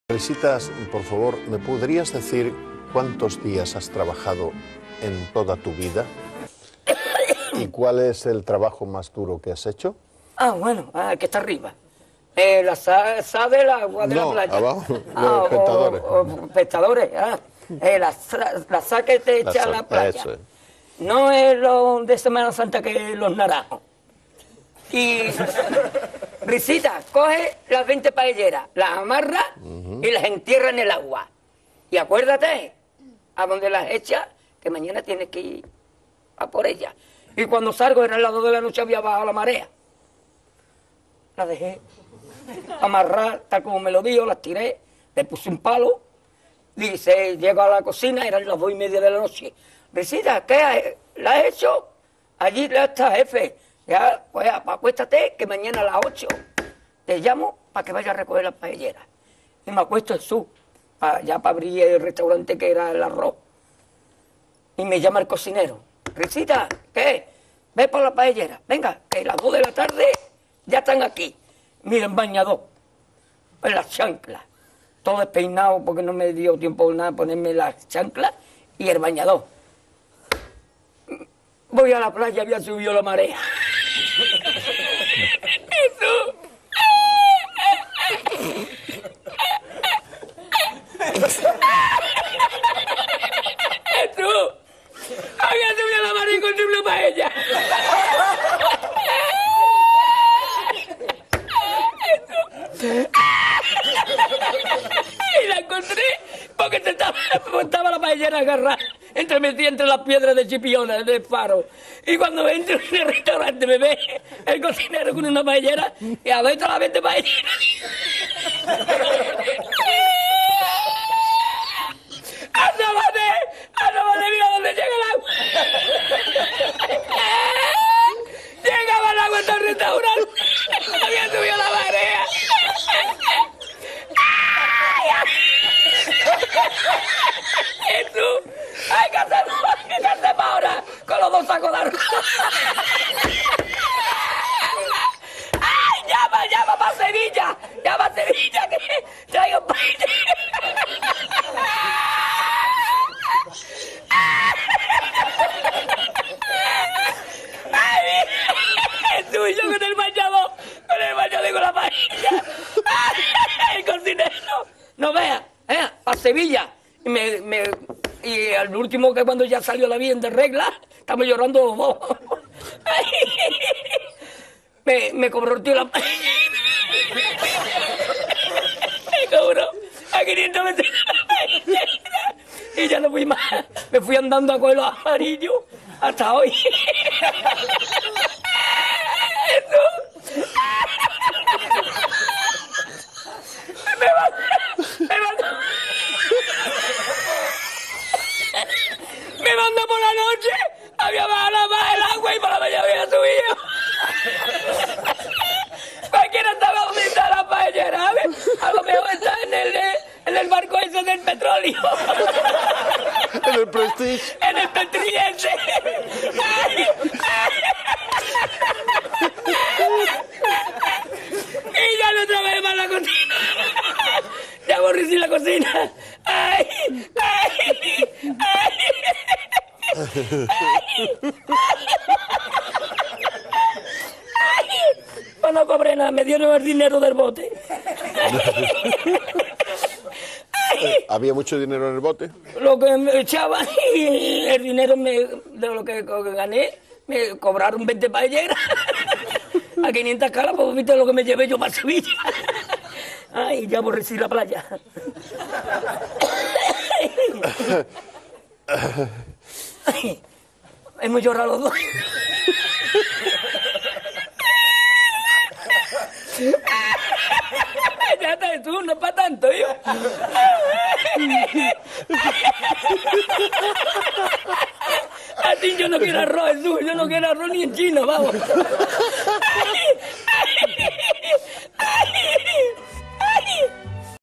Felicitas, por favor, ¿me podrías decir cuántos días has trabajado en toda tu vida? ¿Y cuál es el trabajo más duro que has hecho? Bueno, el que está arriba. La sal del agua de la playa. Abajo, los pescadores. Pescadores, la sal que te echa a la playa. Eso es. No es lo de Semana Santa que los naranjos. Y Risita, coge las 20 paelleras, las amarra y las entierra en el agua. Y acuérdate, a donde las echas, que mañana tienes que ir a por ellas. Y cuando salgo, era el lado de la noche, había bajado la marea. Las dejé amarrar, tal como me lo dijo, las tiré, le puse un palo, dice, llego a la cocina, eran las 2:30 de la noche. Risita, ¿qué? ¿La has hecho? Allí ya está, jefe. Ya, pues acuéstate, que mañana a las 8 te llamo para que vaya a recoger las paelleras. Y me acuesto en ya para abrir el restaurante que era el arroz. Y me llama el cocinero. Risita, ¿qué? Ve por la paellera. Venga, que a las 2 de la tarde ya están aquí. Miren, bañador, en las chanclas. Todo despeinado porque no me dio tiempo nada ponerme las chanclas y el bañador. Voy a la playa, había subido la marea. Había subido la marea y encontré una paella. Y la encontré porque estaba la paellera agarrada, metida entre las piedras de Chipiona, del faro. Y cuando entro en el restaurante me ve el cocinero con una paellera y adentro la 20 paelleras. ¡Asómate! ¡Mira dónde llega el agua! Llegaba el agua hasta el restaurante. Había subido la marea. Jesús, hay que hacer para ahora con los 2 sacos de arroz. ¡Ay, llama para Sevilla! ¡Llama a Sevilla que traigo paella! ¡Ay, Jesús, yo con el bañador con la paella! ¡El cocinero! No vea, para Sevilla. Y al último, que cuando ya salió la bien de regla, estamos llorando los dos. Me cobró el tío la paella. Me cobró a 500 metros la paella. Y ya no fui más. Me fui andando a coger los amarillos hasta hoy. Me mandó por la noche, había bajado más el agua y por la mañana había subido. Cualquiera estaba donde está la paellera, ¿sabes? A lo mejor está en el barco ese del petróleo. En el Prestige. En el Petriense. Y ya no otra vez más la cocina. Ya aborrecí la cocina. ¡Ay! ¡Ay! ¡Ay! Pues no cobré nada, me dieron el dinero del bote. ¿Había mucho dinero en el bote? Lo que me echaban y el dinero de lo que gané, me cobraron 20 paelleras. A 500 caras, pues viste lo que me llevé yo para Sevilla. Ay, ya aborrecí la playa. Ay, hemos llorado los dos. Ya está, tú, no es para tanto, yo. A ti yo no quiero arroz, Jesús, yo no quiero arroz ni en chino, vamos.